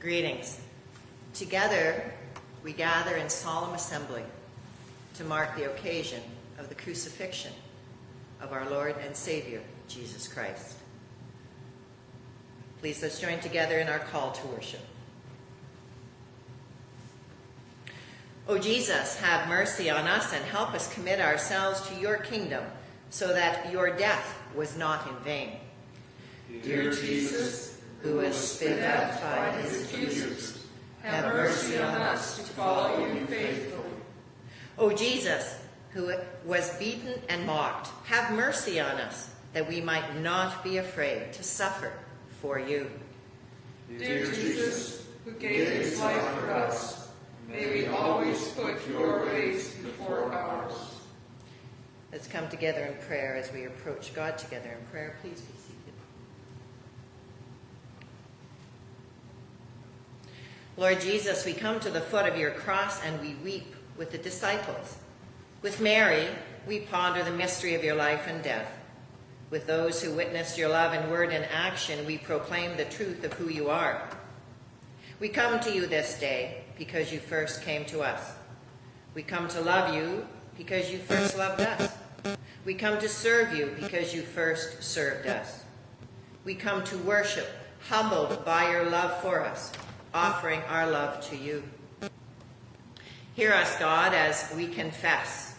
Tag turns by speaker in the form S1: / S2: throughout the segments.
S1: Greetings. Together, we gather in solemn assembly to mark the occasion of the crucifixion of our Lord and Savior, Jesus Christ. Please let's join together in our call to worship. O Jesus, have mercy on us and help us commit ourselves to your kingdom so that your death was not in vain.
S2: Dear Jesus, who was spit at by his accusers, have mercy on us to follow you faithfully.
S1: O Jesus, who was beaten and mocked, have mercy on us that we might not be afraid to suffer for you.
S2: Dear Jesus, who gave his life for us, may we always put your ways before ours.
S1: Let's come together in prayer as we approach God together in prayer. Please be seated. Lord Jesus, we come to the foot of your cross and we weep with the disciples. With Mary, we ponder the mystery of your life and death. With those who witnessed your love in word and action, we proclaim the truth of who you are. We come to you this day because you first came to us. We come to love you because you first loved us. We come to serve you because you first served us. We come to worship, humbled by your love for us, offering our love to you. Hear us, God, as we confess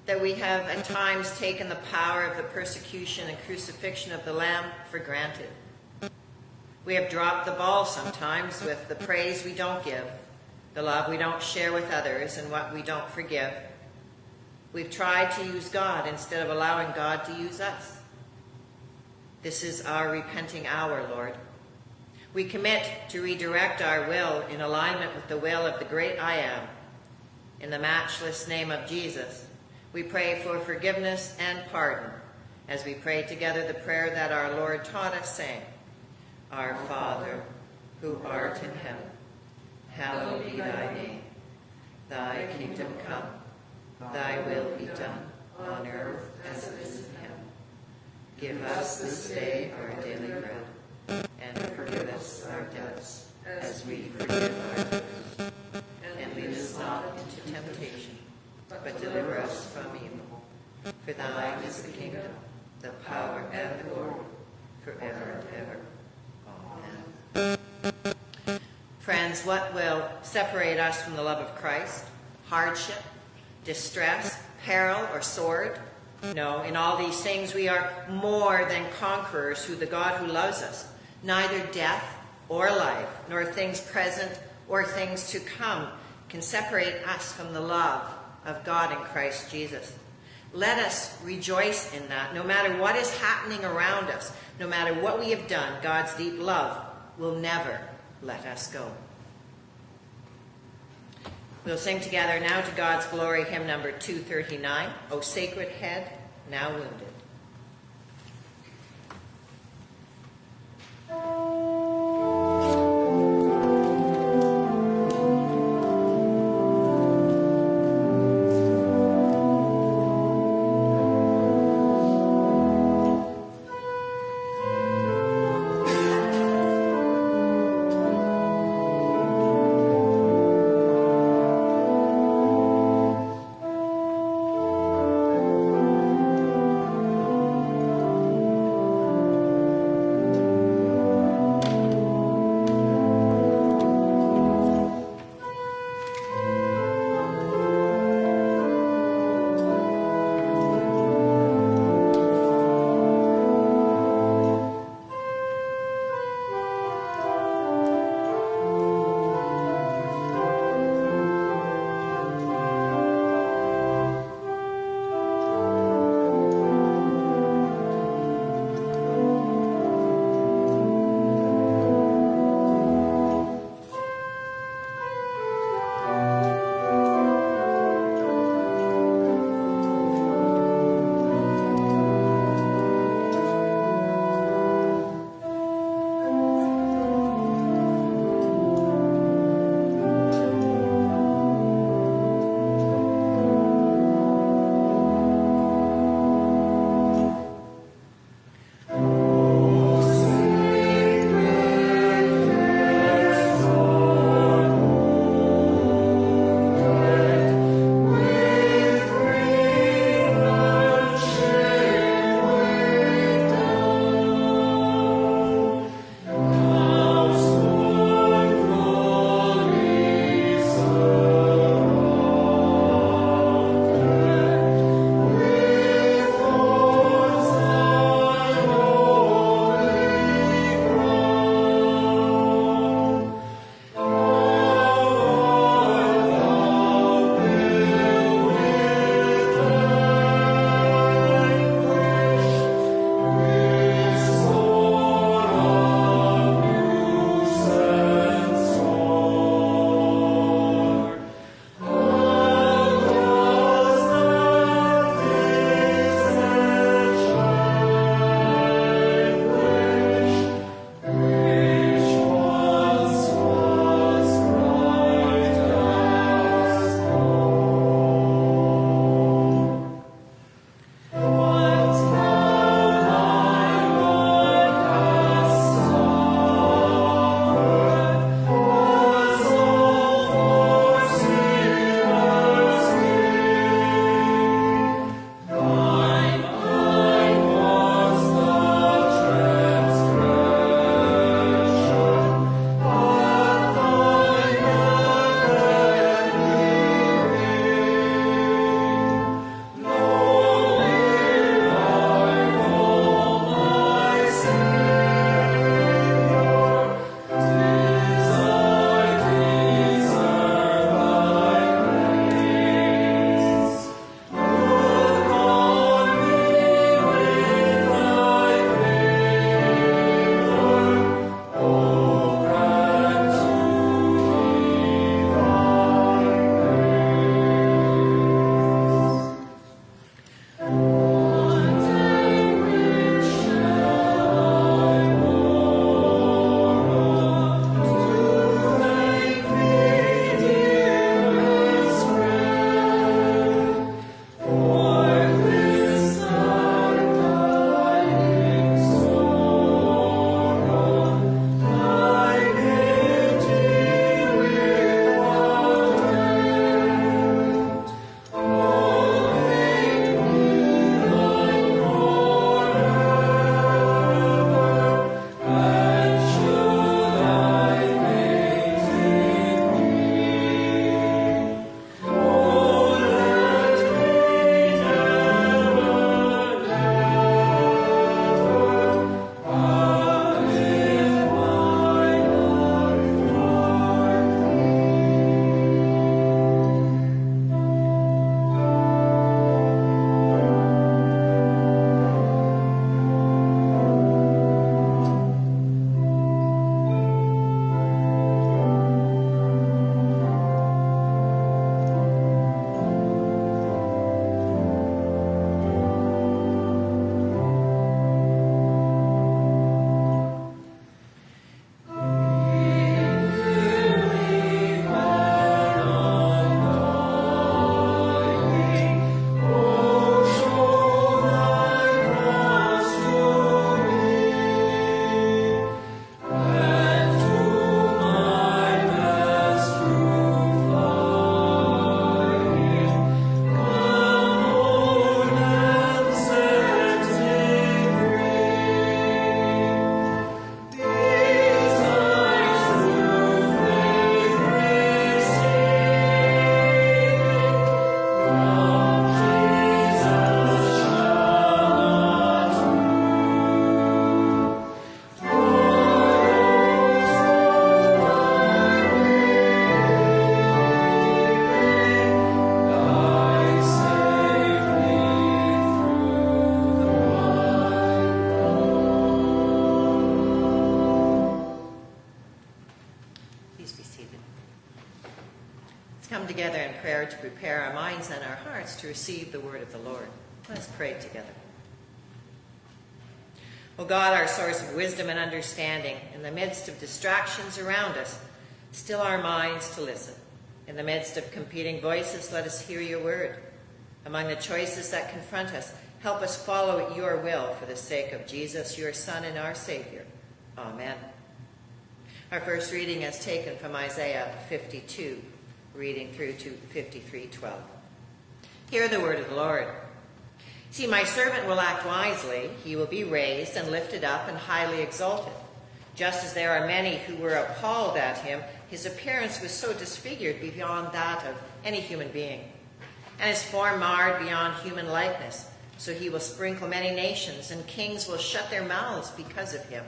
S1: that we have at times taken the power of the persecution and crucifixion of the Lamb for granted. We have dropped the ball sometimes with the praise we don't give, the love we don't share with others, and what we don't forgive. We've tried to use God instead of allowing God to use us. This is our repenting hour, Lord. We commit to redirect our will in alignment with the will of the great I Am. In the matchless name of Jesus, we pray for forgiveness and pardon as we pray together the prayer that our Lord taught us, saying, Our Father, who art in heaven, hallowed be thy name. Thy kingdom come, thy will be done on earth as it is in heaven. Give us this day our daily bread, and forgive us our debts, as we forgive our debtors. And lead us not into temptation, but deliver us from evil. For thine is the kingdom, the power, and the glory, forever and ever. Amen. Friends, what will separate us from the love of Christ? Hardship, distress, peril, or sword? No, in all these things we are more than conquerors through the God who loves us. Neither death or life, nor things present or things to come, can separate us from the love of God in Christ Jesus. Let us rejoice in that. No matter what is happening around us, no matter what we have done, God's deep love will never let us go. We'll sing together now to God's glory, hymn number 239, O Sacred Head, Now Wounded. come together in prayer to prepare our minds and our hearts to receive the word of the Lord. Let us pray together. O God, our source of wisdom and understanding, in the midst of distractions around us, still our minds to listen. In the midst of competing voices, let us hear your word. Among the choices that confront us, help us follow your will for the sake of Jesus, your Son and our Savior. Amen. Our first reading is taken from Isaiah 52, reading through to 53:12. Hear the word of the Lord. See, my servant will act wisely. He will be raised and lifted up and highly exalted. Just as there are many who were appalled at him, his appearance was so disfigured beyond that of any human being, and his form marred beyond human likeness. So he will sprinkle many nations, and kings will shut their mouths because of him.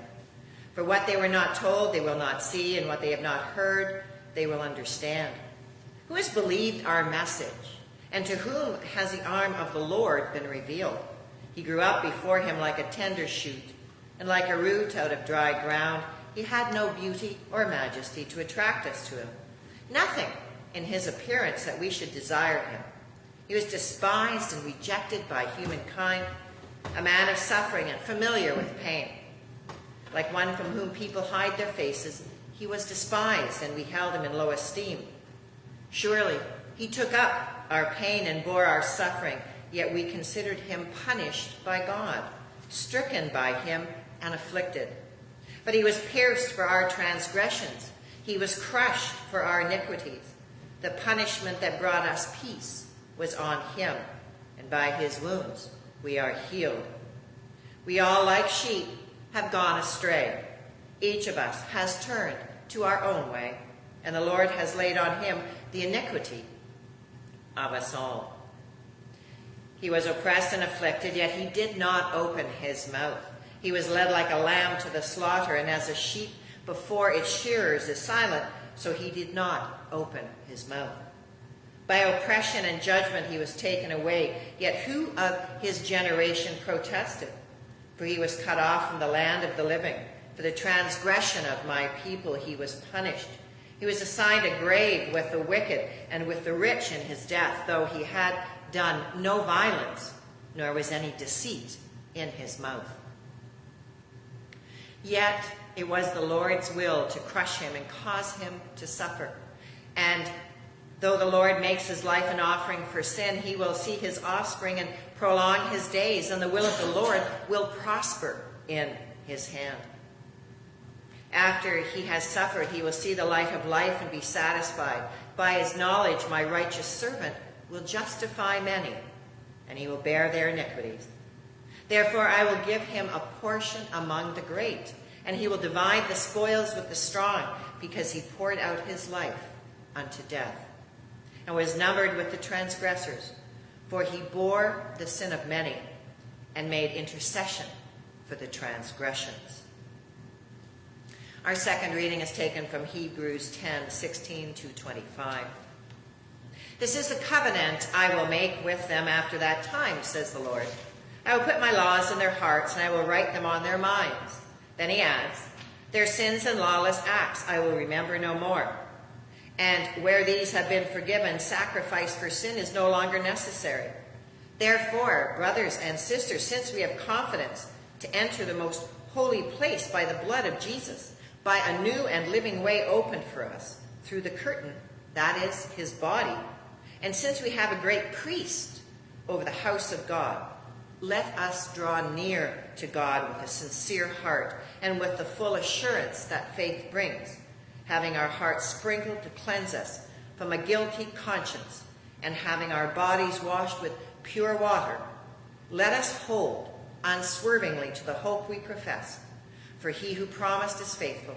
S1: For what they were not told, they will not see, and what they have not heard, they will understand. Who has believed our message? And to whom has the arm of the Lord been revealed? He grew up before him like a tender shoot, and like a root out of dry ground. He had no beauty or majesty to attract us to him. Nothing in his appearance that we should desire him. He was despised and rejected by humankind, a man of suffering and familiar with pain. Like one from whom people hide their faces, he was despised, and we held him in low esteem. Surely he took up our pain and bore our suffering, yet we considered him punished by God, stricken by him and afflicted. But he was pierced for our transgressions. He was crushed for our iniquities. The punishment that brought us peace was on him, and by his wounds we are healed. We all, like sheep, have gone astray. Each of us has turned to our own way, and the Lord has laid on him the iniquity of us all. He was oppressed and afflicted, yet he did not open his mouth. He was led like a lamb to the slaughter, and as a sheep before its shearers is silent, so he did not open his mouth. By oppression and judgment he was taken away, yet who of his generation protested? For he was cut off from the land of the living. For the transgression of my people he was punished. He was assigned a grave with the wicked and with the rich in his death, though he had done no violence, nor was any deceit in his mouth. Yet it was the Lord's will to crush him and cause him to suffer. And though the Lord makes his life an offering for sin, he will see his offspring and prolong his days, and the will of the Lord will prosper in his hand. After he has suffered, he will see the light of life and be satisfied. By his knowledge, my righteous servant will justify many, and he will bear their iniquities. Therefore, I will give him a portion among the great, and he will divide the spoils with the strong, because he poured out his life unto death, and was numbered with the transgressors. For he bore the sin of many, and made intercession for the transgressions. Our second reading is taken from Hebrews 10:16-25. This is the covenant I will make with them after that time, says the Lord. I will put my laws in their hearts, and I will write them on their minds. Then he adds, their sins and lawless acts I will remember no more. And where these have been forgiven, sacrifice for sin is no longer necessary. Therefore, brothers and sisters, since we have confidence to enter the most holy place by the blood of Jesus, by a new and living way opened for us through the curtain, that is, his body, and since we have a great priest over the house of God, let us draw near to God with a sincere heart and with the full assurance that faith brings, having our hearts sprinkled to cleanse us from a guilty conscience, and having our bodies washed with pure water. Let us hold unswervingly to the hope we profess, for he who promised is faithful.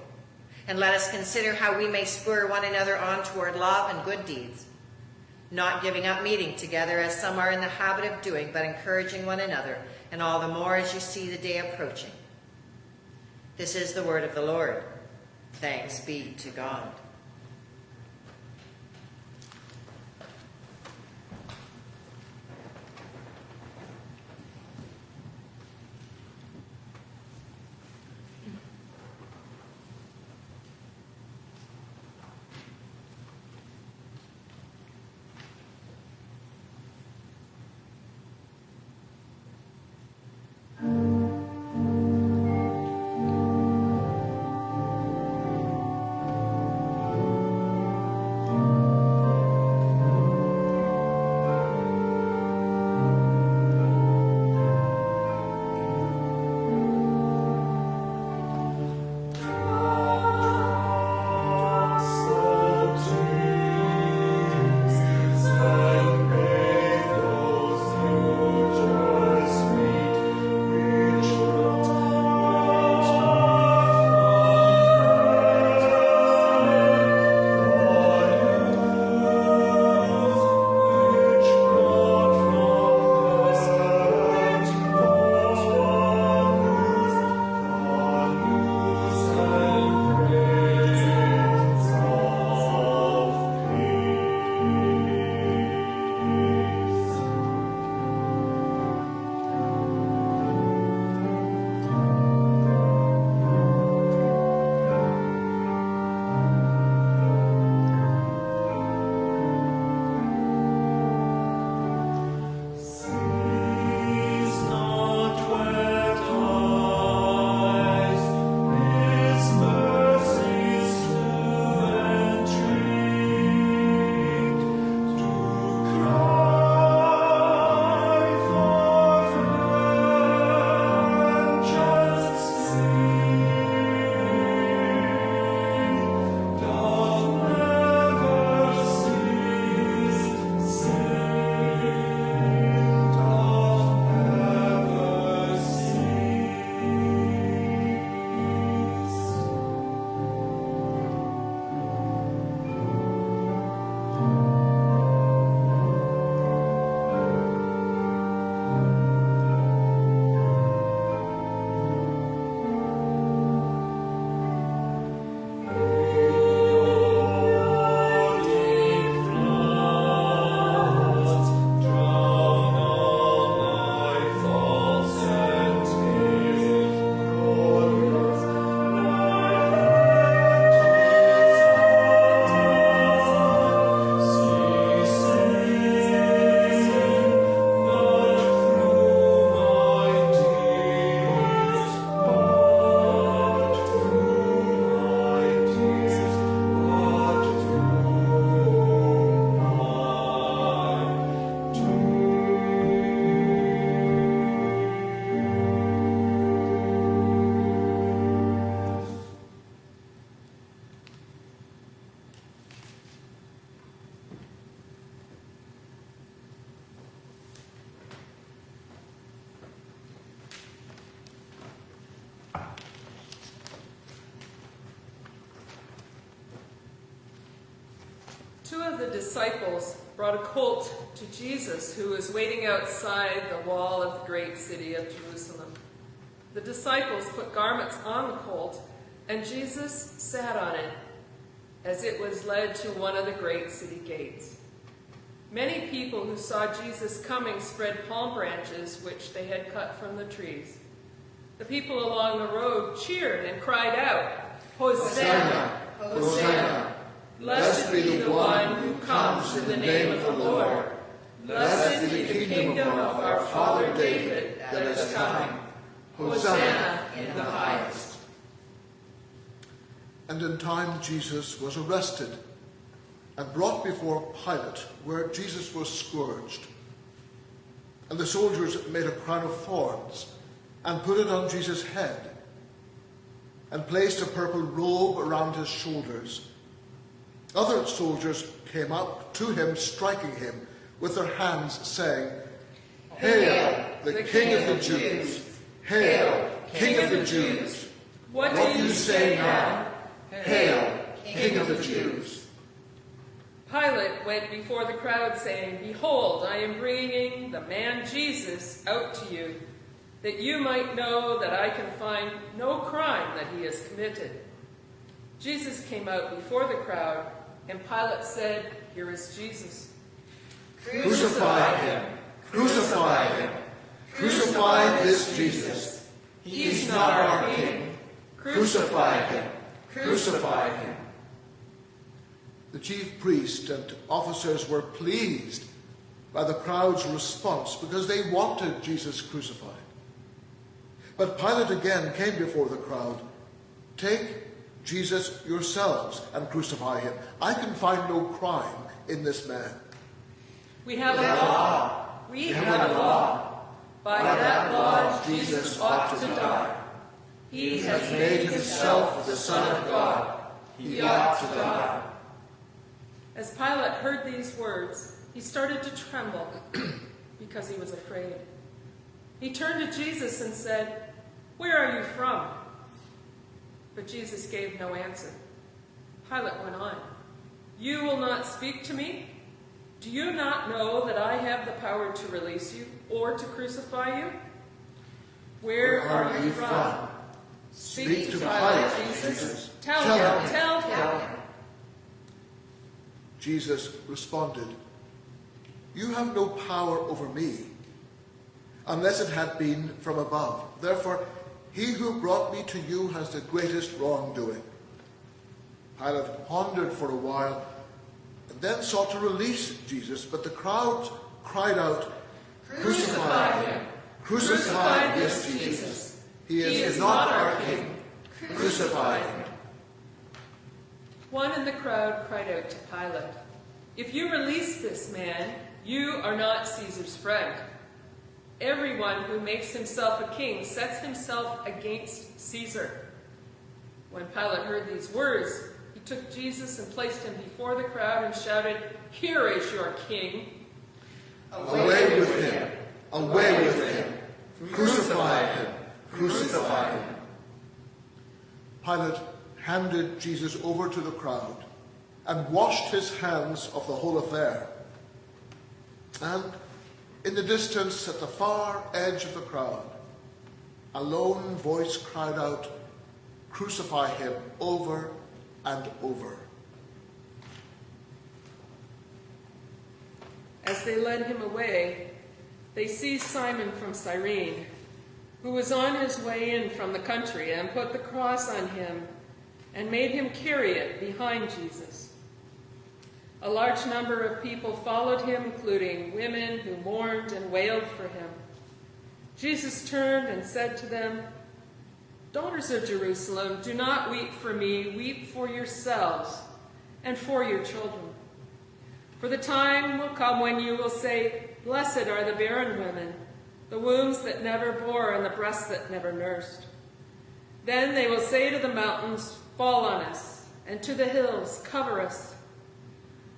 S1: And let us consider how we may spur one another on toward love and good deeds, not giving up meeting together as some are in the habit of doing, but encouraging one another, and all the more as you see the day approaching. This is the word of the Lord. Thanks be to God.
S2: Two of the disciples brought a colt to Jesus, who was waiting outside the wall of the great city of Jerusalem. The disciples put garments on the colt, and Jesus sat on it as it was led to one of the great city gates. Many people who saw Jesus coming spread palm branches which they had cut from the trees. The people along the road cheered and cried out, "Hosanna! Hosanna! Blessed be the one who comes in the name of the Lord. Blessed be the kingdom of our father David that is coming. Hosanna in the highest."
S3: And in time Jesus was arrested and brought before Pilate, where Jesus was scourged. And the soldiers made a crown of thorns and put it on Jesus' head, and placed a purple robe around his shoulders. Other soldiers came up to him, striking him with their hands, saying, "Hail, the King of the Jews! Hail, King of the Jews!
S2: What do you say now?
S3: Hail, King of the Jews!"
S2: Pilate went before the crowd, saying, "Behold, I am bringing the man Jesus out to you, that you might know that I can find no crime that he has committed." Jesus came out before the crowd, and Pilate said, "Here is Jesus."
S3: "Crucify him! Crucify him! Crucify this Jesus! He's not our king! Crucify him! Crucify him!" The chief priest and officers were pleased by the crowd's response because they wanted Jesus crucified. But Pilate again came before the crowd. "Take Jesus yourselves and crucify him. I can find no crime in this man."
S2: We have a law. We have a law. By that law, Jesus ought to die. He has made himself the Son of God. He ought to die. As Pilate heard these words, he started to tremble because he was afraid. He turned to Jesus and said, "Where are you from?" But Jesus gave no answer. Pilate went on, "You will not speak to me? Do you not know that I have the power to release you or to crucify you? Where are you from?" Speak to Pilate, Jesus. Tell him.
S3: Jesus responded, "You have no power over me, unless it had been from above. Therefore, he who brought me to you has the greatest wrongdoing." Pilate pondered for a while, and then sought to release Jesus, but the crowd cried out, "Crucify him! Crucify this Jesus! He is not our king! Crucify him!"
S2: One in the crowd cried out to Pilate, "If you release this man, you are not Caesar's friend. Everyone who makes himself a king sets himself against Caesar." When Pilate heard these words, he took Jesus and placed him before the crowd and shouted, "Here is your king!"
S3: "Away with him! Away with him! Crucify him! Crucify him!" Pilate handed Jesus over to the crowd and washed his hands of the whole affair. And in the distance, at the far edge of the crowd, a lone voice cried out, "Crucify him," over and over.
S2: As they led him away, they seized Simon from Cyrene, who was on his way in from the country, and put the cross on him and made him carry it behind Jesus. A large number of people followed him, including women who mourned and wailed for him. Jesus turned and said to them, "Daughters of Jerusalem, do not weep for me, weep for yourselves and for your children. For the time will come when you will say, 'Blessed are the barren women, the wombs that never bore and the breasts that never nursed.' Then they will say to the mountains, 'Fall on us,' and to the hills, 'Cover us.'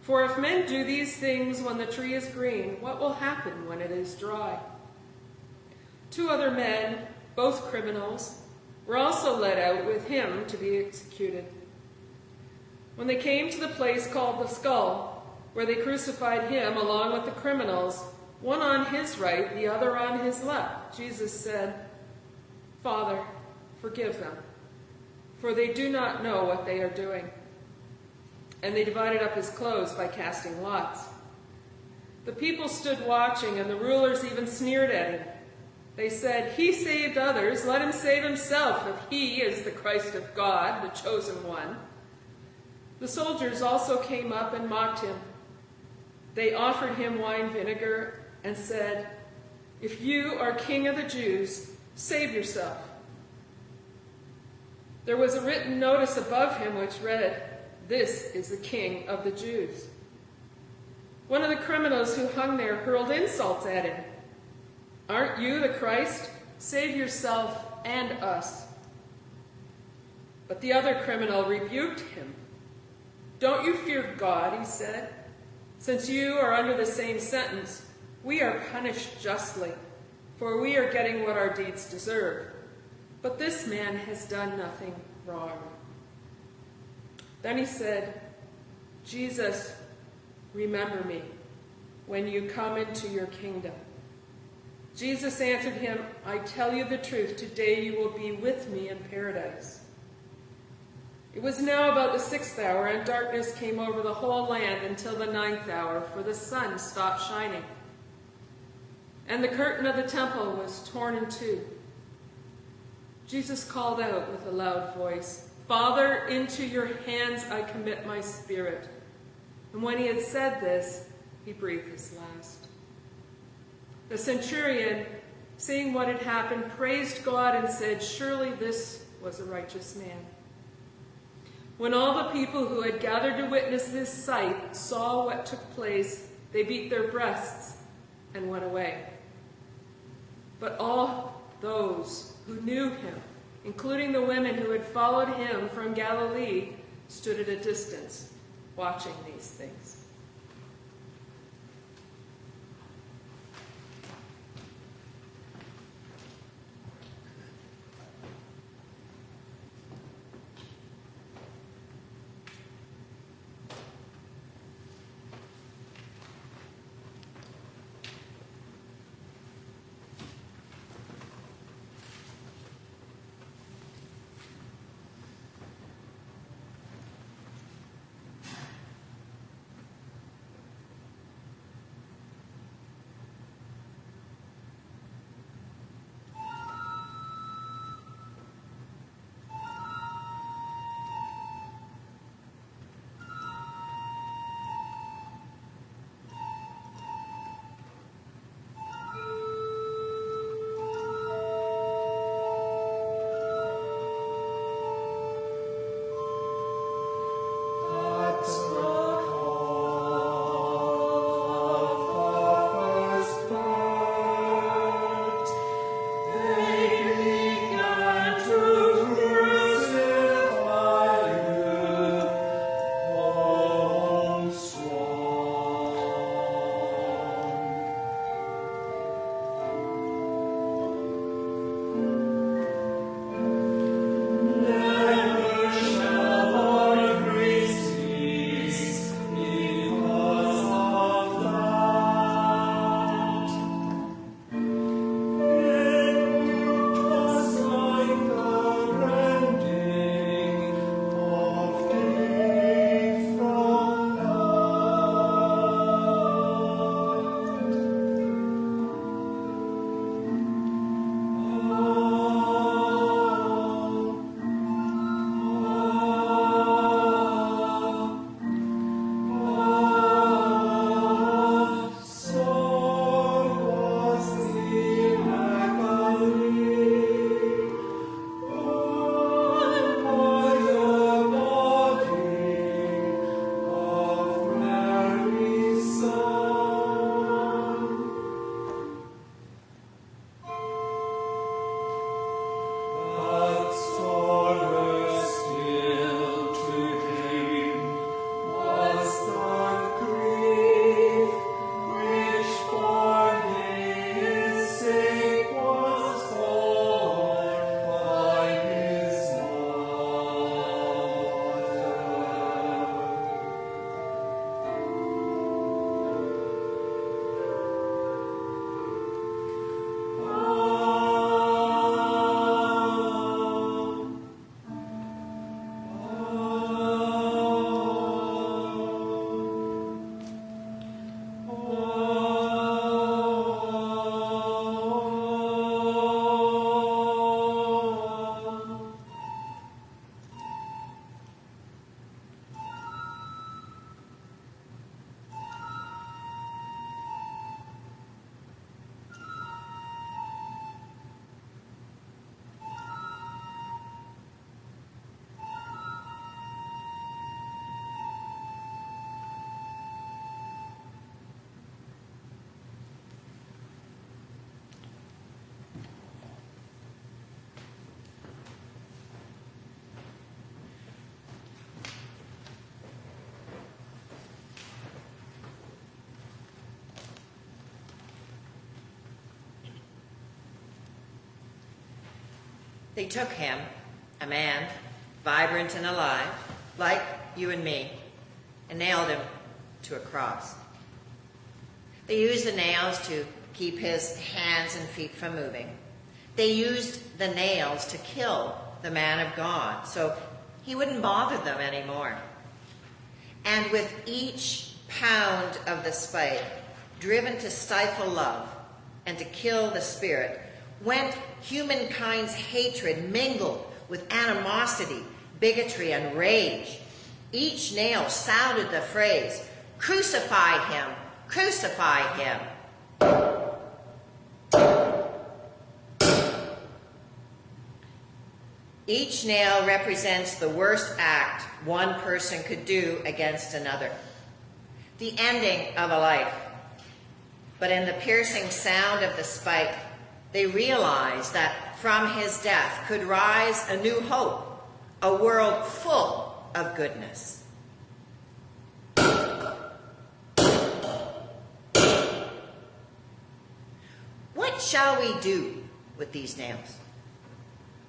S2: For if men do these things when the tree is green, what will happen when it is dry?" 2 other men, both criminals, were also led out with him to be executed. When they came to the place called the Skull, where they crucified him along with the criminals, one on his right, the other on his left. Jesus said, "Father, forgive them, for they do not know what they are doing." And they divided up his clothes by casting lots. The people stood watching, and the rulers even sneered at him. They said, "He saved others, let him save himself, if he is the Christ of God, the chosen one." The soldiers also came up and mocked him. They offered him wine vinegar and said, "If you are king of the Jews, save yourself." There was a written notice above him which read, "This is the King of the Jews." One of the criminals who hung there hurled insults at him. "Aren't you the Christ? Save yourself and us." But the other criminal rebuked him. "Don't you fear God," he said. "Since you are under the same sentence, we are punished justly, for we are getting what our deeds deserve. But this man has done nothing wrong." Then he said, "Jesus, remember me when you come into your kingdom." Jesus answered him, "I tell you the truth, today you will be with me in paradise." It was now about the 6th hour, and darkness came over the whole land until the 9th hour, for the sun stopped shining. And the curtain of the temple was torn in two. Jesus called out with a loud voice, "Father, into your hands I commit my spirit." And when he had said this, he breathed his last. The centurion, seeing what had happened, praised God and said, "Surely this was a righteous man." When all the people who had gathered to witness this sight saw what took place, they beat their breasts and went away. But all those who knew him, including the women who had followed him from Galilee, stood at a distance, watching these things.
S1: They took him, a man, vibrant and alive, like you and me, and nailed him to a cross. They used the nails to keep his hands and feet from moving. They used the nails to kill the man of God, so he wouldn't bother them anymore. And with each pound of the spike, driven to stifle love and to kill the spirit, went humankind's hatred mingled with animosity, bigotry, and rage. Each nail sounded the phrase, "Crucify him, crucify him." Each nail represents the worst act one person could do against another, the ending of a life. But in the piercing sound of the spike, they realized that from his death could rise a new hope, a world full of goodness. What shall we do with these nails?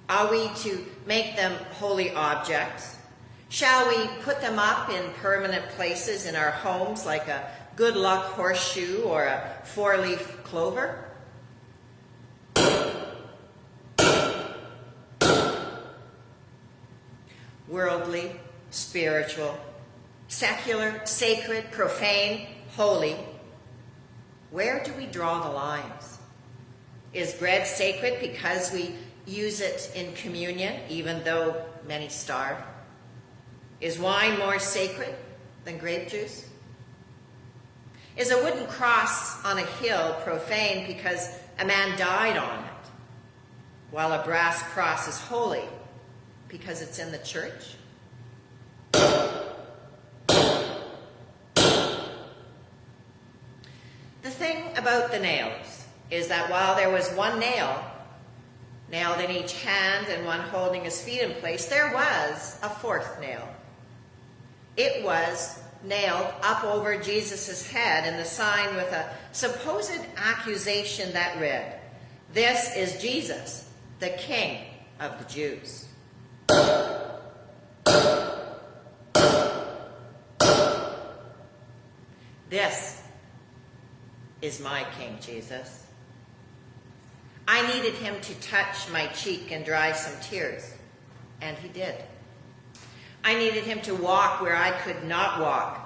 S1: Are we to make them holy objects? Shall we put them up in permanent places in our homes like a good luck horseshoe or a four-leaf clover? Worldly, spiritual, secular, sacred, profane, holy. Where do we draw the lines? Is bread sacred because we use it in communion, even though many starve? Is wine more sacred than grape juice? Is a wooden cross on a hill profane because a man died on it, while a brass cross is holy because it's in the church? The thing about the nails is that while there was one nail nailed in each hand and one holding his feet in place, there was a fourth nail. It was nailed up over Jesus' head in the sign with a supposed accusation that read, "This is Jesus, the King of the Jews." This is my King Jesus. I needed him to touch my cheek and dry some tears, and he did. I needed him to walk where I could not walk,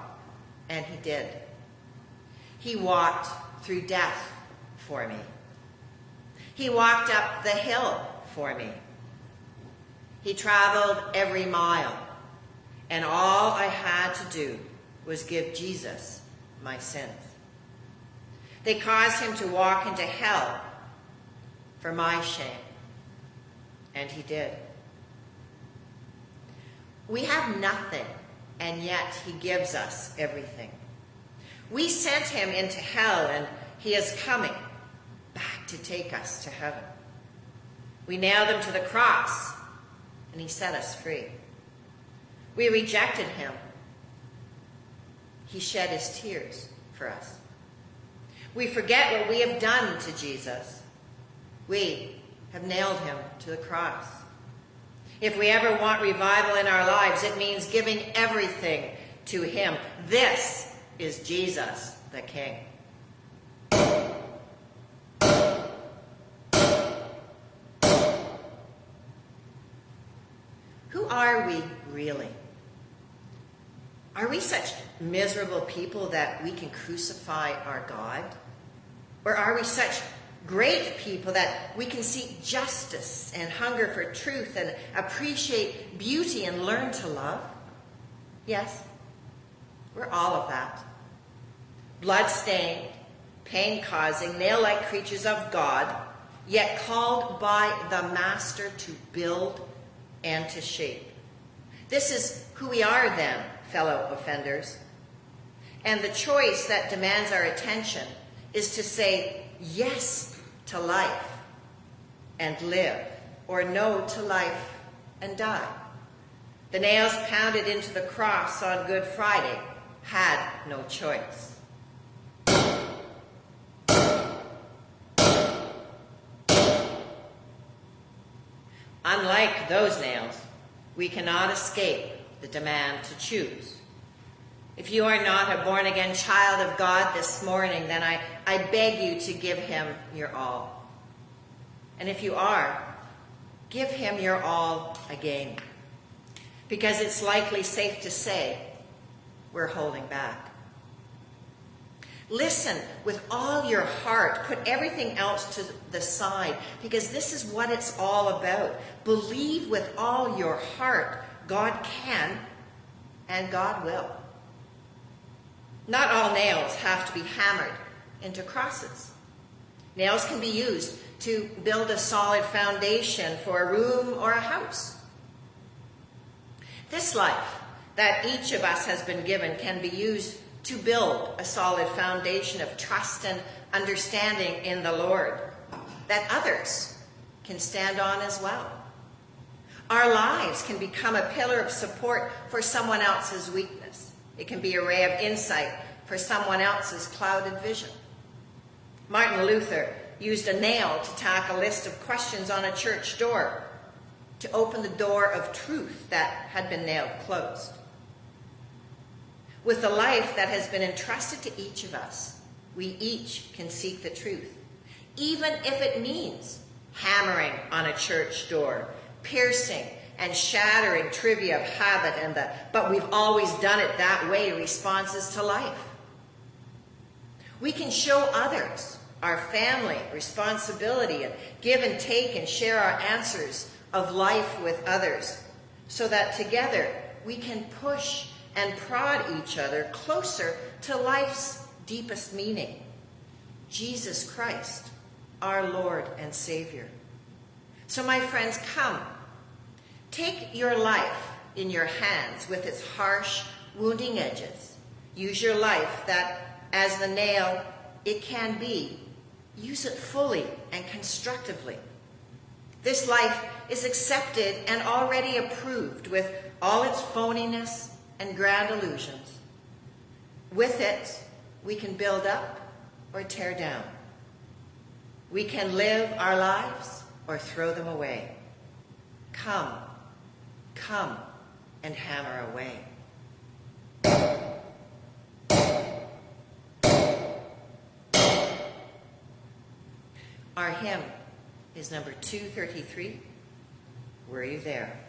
S1: and he did. He walked through death for me. He walked up the hill for me. He traveled every mile, and all I had to do was give Jesus my sins. They caused him to walk into hell for my shame, and he did. We have nothing, and yet he gives us everything. We sent him into hell, and he is coming back to take us to heaven. We nailed him to the cross, and he set us free. We rejected him. He shed his tears for us. We forget what we have done to Jesus. We have nailed him to the cross. If we ever want revival in our lives, it means giving everything to him. This is Jesus, the King. Who are we really? Are we such miserable people that we can crucify our God? Or are we such great people that we can seek justice and hunger for truth and appreciate beauty and learn to love? Yes, we're all of that. Blood-stained, pain-causing, nail-like creatures of God, yet called by the Master to build and to shape. This is who we are then, fellow offenders. And the choice that demands our attention is to say yes to life and live, or no to life and die. The nails pounded into the cross on Good Friday had no choice. Unlike those nails, we cannot escape the demand to choose. If you are not a born-again child of God this morning, then I beg you to give him your all. And if you are, give him your all again. Because it's likely safe to say we're holding back. Listen with all your heart. Put everything else to the side, because this is what it's all about. Believe with all your heart God can and God will. Not all nails have to be hammered into crosses. Nails can be used to build a solid foundation for a room or a house. This life that each of us has been given can be used to build a solid foundation of trust and understanding in the Lord that others can stand on as well. Our lives can become a pillar of support for someone else's weakness. It can be a ray of insight for someone else's clouded vision. Martin Luther used a nail to tack a list of questions on a church door to open the door of truth that had been nailed closed. With the life that has been entrusted to each of us, we each can seek the truth, even if it means hammering on a church door, piercing and shattering trivia of habit and the "but we've always done it that way" responses to life. We can show others, our family, responsibility, and give and take and share our answers of life with others, so that together we can push and prod each other closer to life's deepest meaning, Jesus Christ, our Lord and Savior. So my friends, come. Take your life in your hands with its harsh, wounding edges. Use your life that, as the nail it can be, use it fully and constructively. This life is accepted and already approved with all its phoniness and grand illusions. With it, we can build up or tear down. We can live our lives or throw them away. Come, come and hammer away. Our hymn is number 233, Were You There?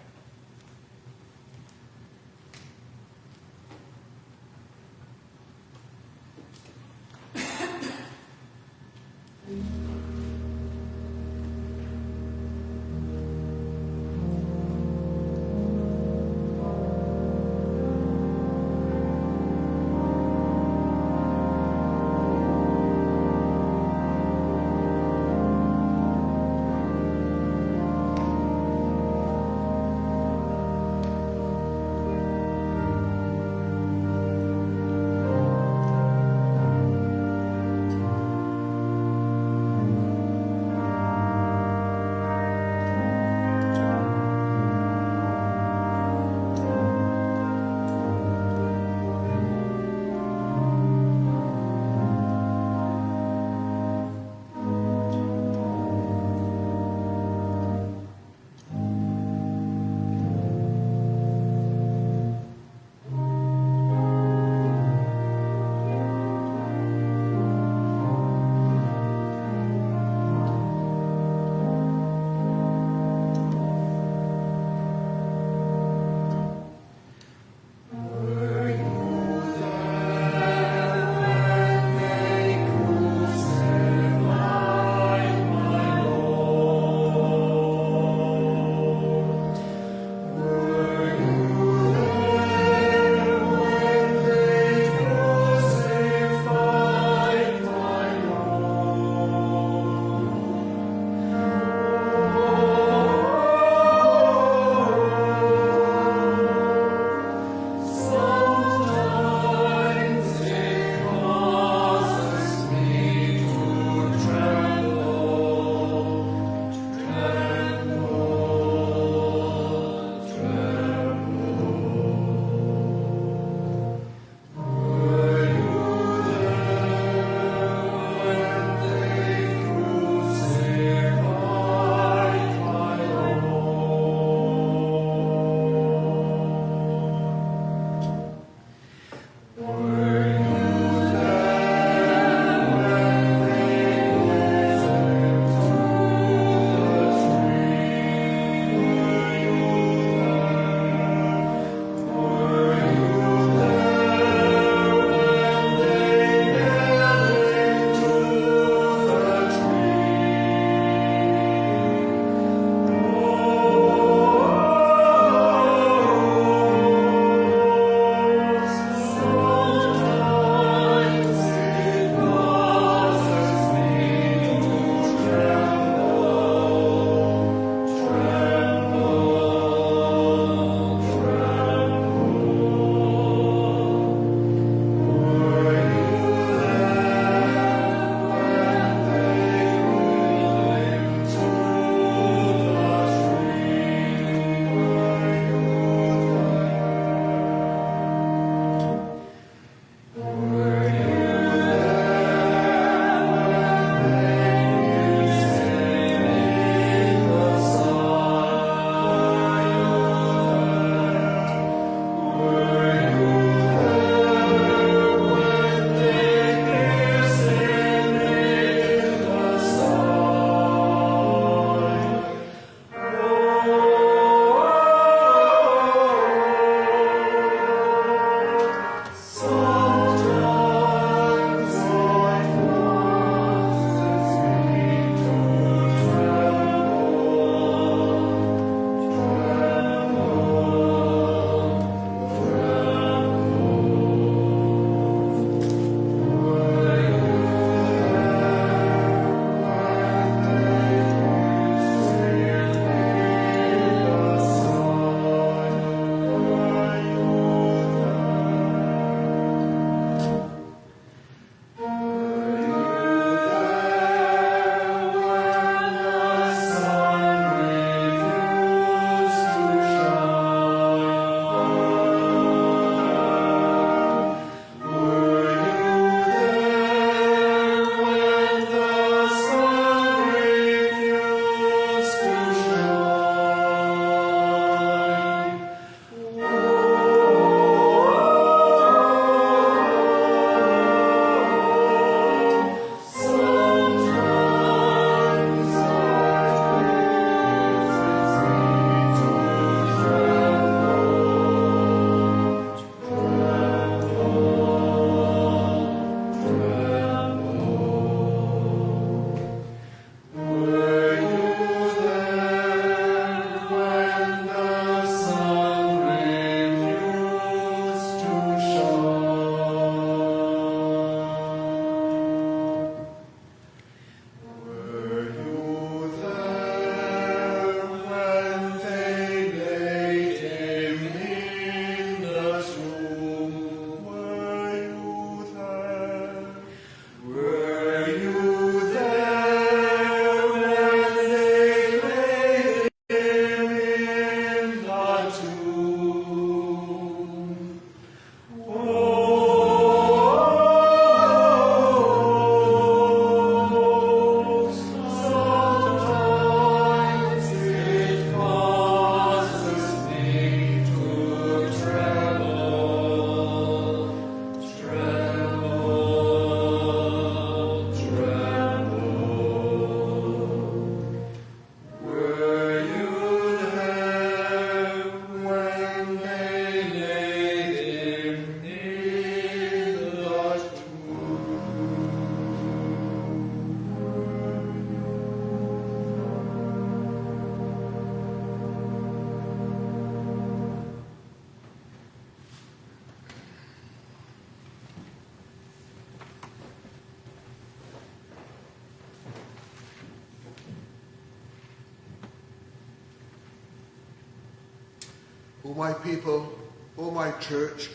S3: O my people, O my church,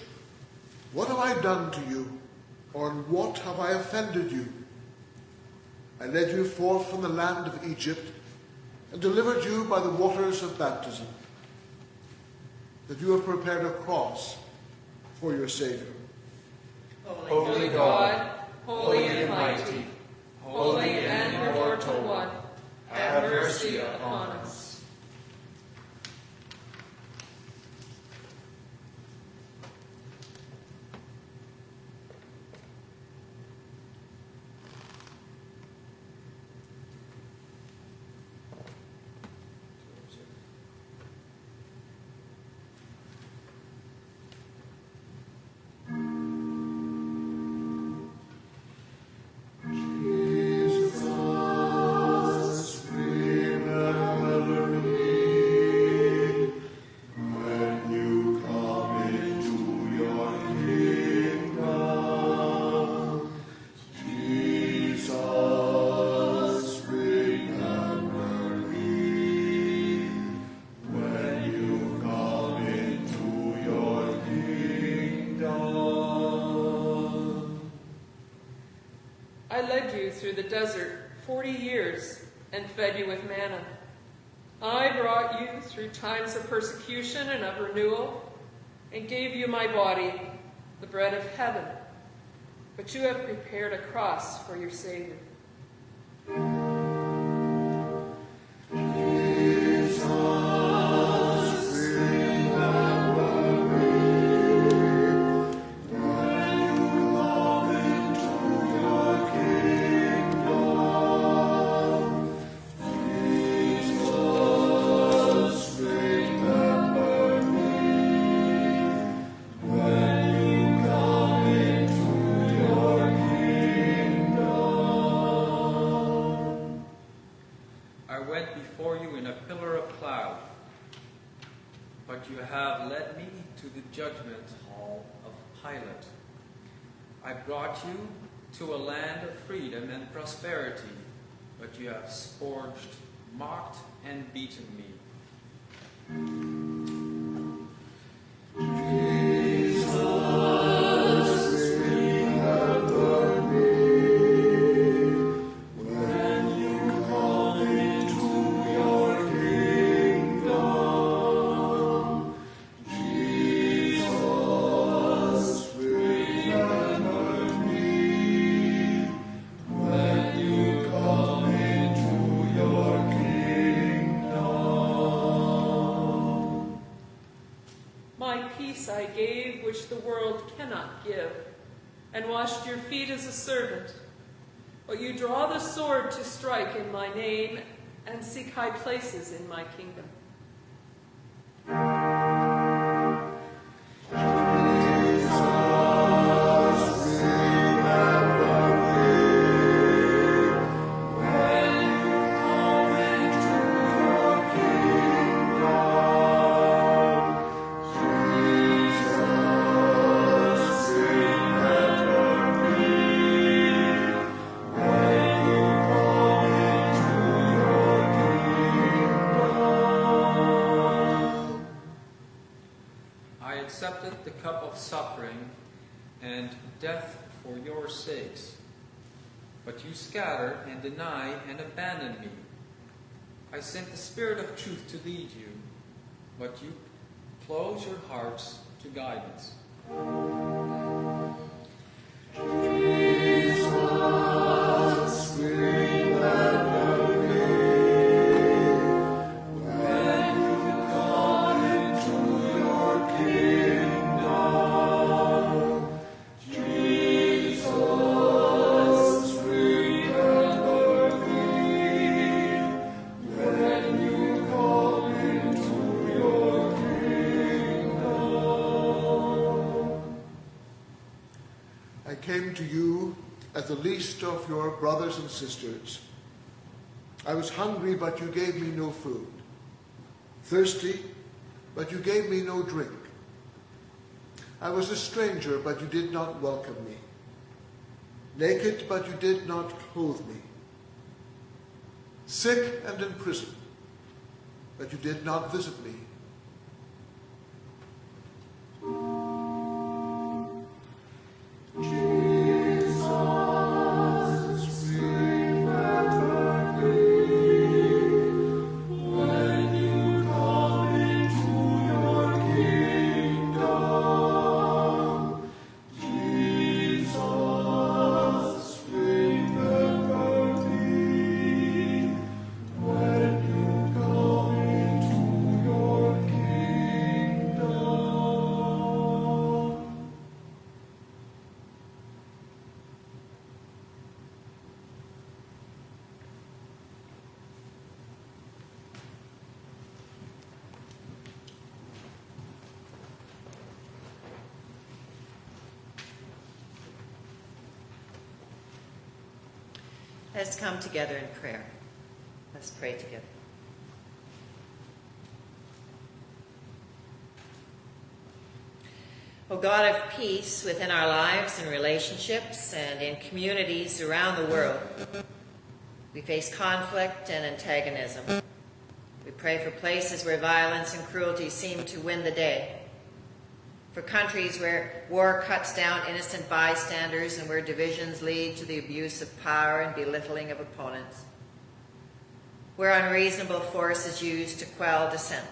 S3: what have I done to you, or in what have I offended you? I led you forth from the land of Egypt and delivered you by the waters of baptism, that you have prepared a cross for your Savior.
S2: Holy God, holy and mighty, holy and immortal one, have mercy upon us. I led you through the desert 40 years and fed you with manna. I brought you through times of persecution and of renewal, and gave you my body, the bread of heaven. But you have prepared a cross for your Savior.
S4: You have led me to the judgment hall of Pilate. I brought you to a land of freedom and prosperity, but you have scourged, mocked, and beaten me.
S2: I gave which the world cannot give, and washed your feet as a servant. But you draw the sword to strike in my name and seek high places in my kingdom.
S4: Accepted the cup of suffering and death for your sakes. But you scatter and deny and abandon me. I sent the Spirit of truth to lead you, but you close your hearts to guidance.
S3: I came to you as the least of your brothers and sisters. I was hungry, but you gave me no food. Thirsty, but you gave me no drink. I was a stranger, but you did not welcome me. Naked, but you did not clothe me. Sick and in prison, but you did not visit me.
S1: Let's come together in prayer. Let's pray together. O God of peace within our lives and relationships and in communities around the world, we face conflict and antagonism. We pray for places where violence and cruelty seem to win the day, for countries where war cuts down innocent bystanders and where divisions lead to the abuse of power and belittling of opponents, where unreasonable force is used to quell dissent.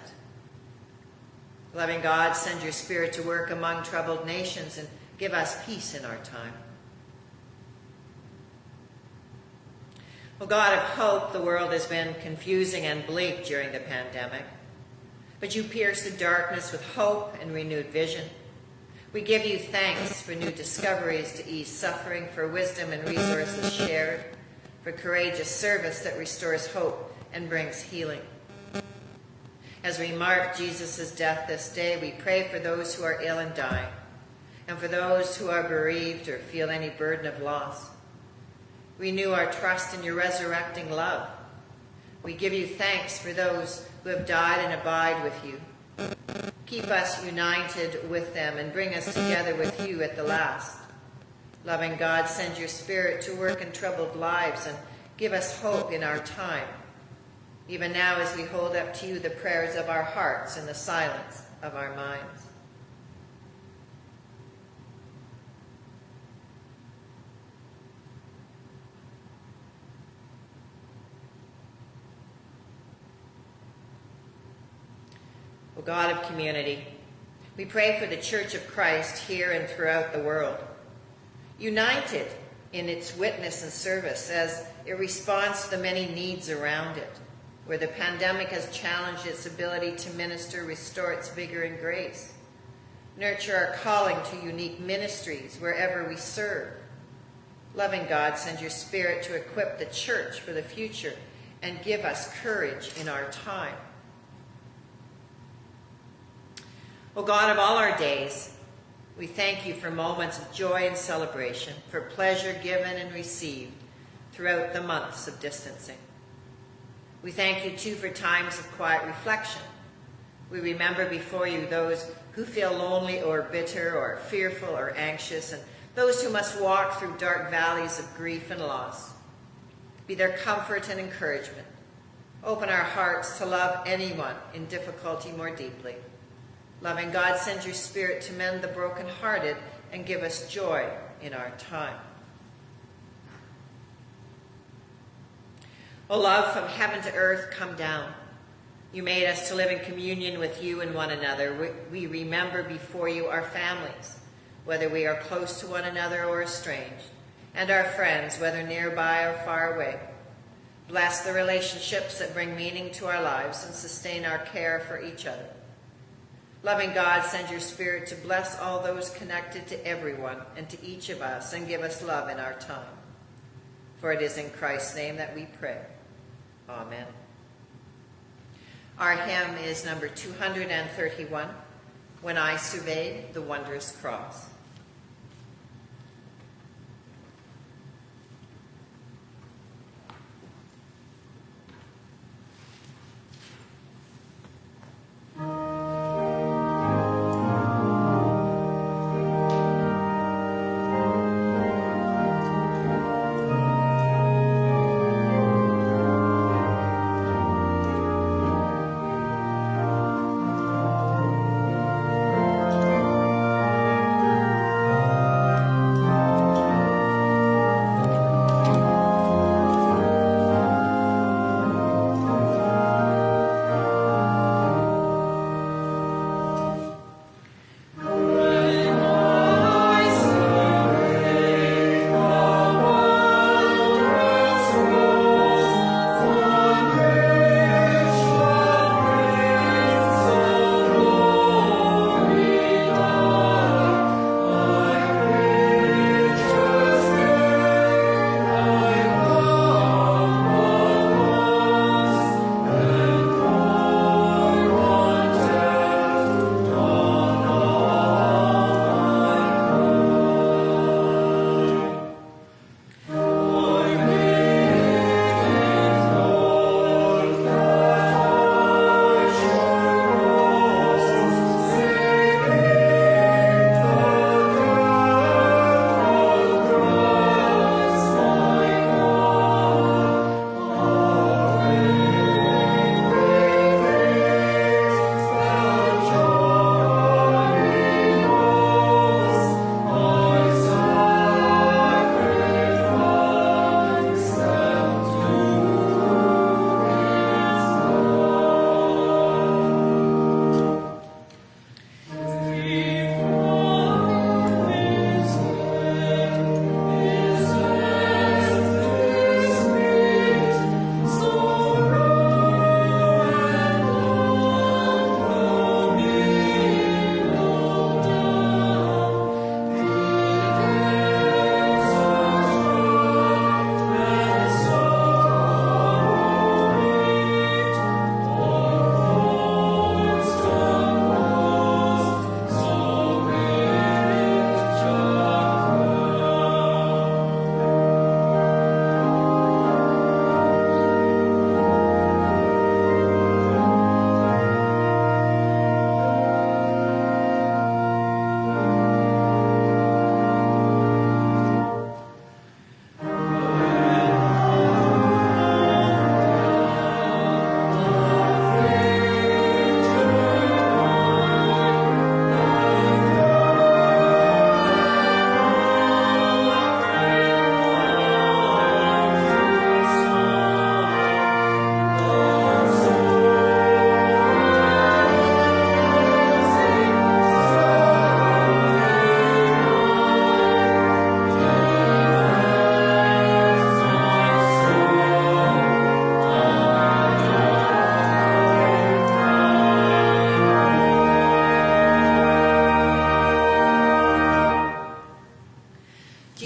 S1: Loving God, send your Spirit to work among troubled nations and give us peace in our time. O God of hope, the world has been confusing and bleak during the pandemic, but you pierce the darkness with hope and renewed vision. We give you thanks for new discoveries to ease suffering, for wisdom and resources shared, for courageous service that restores hope and brings healing. As we mark Jesus' death this day, we pray for those who are ill and dying, and for those who are bereaved or feel any burden of loss. Renew our trust in your resurrecting love. We give you thanks for those who have died and abide with you. Keep us united with them and bring us together with you at the last. Loving God, send your Spirit to work in troubled lives and give us hope in our time, even now as we hold up to you the prayers of our hearts in the silence of our minds. O God of community, we pray for the Church of Christ here and throughout the world, united in its witness and service as it responds to the many needs around it, where the pandemic has challenged its ability to minister, restore its vigor and grace, nurture our calling to unique ministries wherever we serve. Loving God, send your Spirit to equip the church for the future and give us courage in our time. O God of all our days, we thank you for moments of joy and celebration, for pleasure given and received throughout the months of distancing. We thank you, too, for times of quiet reflection. We remember before you those who feel lonely or bitter or fearful or anxious, and those who must walk through dark valleys of grief and loss. Be their comfort and encouragement. Open our hearts to love anyone in difficulty more deeply. Loving God, send your Spirit to mend the brokenhearted and give us joy in our time. O love from heaven to earth, come down. You made us to live in communion with you and one another. We remember before you our families, whether we are close to one another or estranged, and our friends, whether nearby or far away. Bless the relationships that bring meaning to our lives and sustain our care for each other. Loving God, send your Spirit to bless all those connected to everyone and to each of us and give us love in our time. For it is in Christ's name that we pray. Amen. Our hymn is number 231, When I Surveyed the Wondrous Cross.
S3: When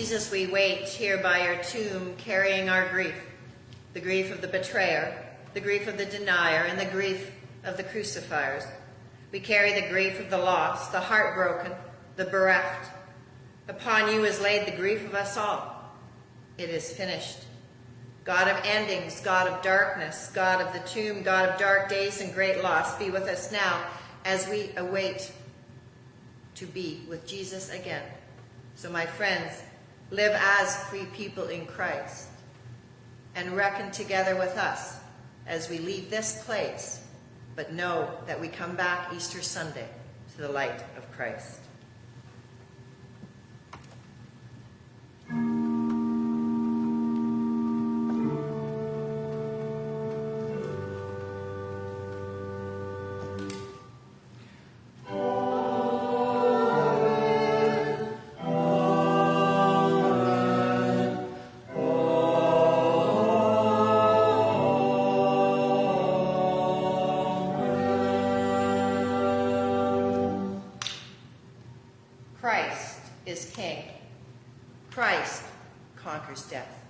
S1: Jesus, we wait here by your tomb, carrying our grief, the grief of the betrayer, the grief of the denier, and the grief of the crucifiers. We carry the grief of the lost, the heartbroken, the bereft. Upon you is laid the grief of us all. It is finished. God of endings, God of darkness, God of the tomb, God of dark days and great loss, be with us now as we await to be with Jesus again. So, my friends, live as free people in Christ and reckon together with us as we leave this place, but know that we come back Easter Sunday to the light of Christ. Christ is King. Christ conquers death.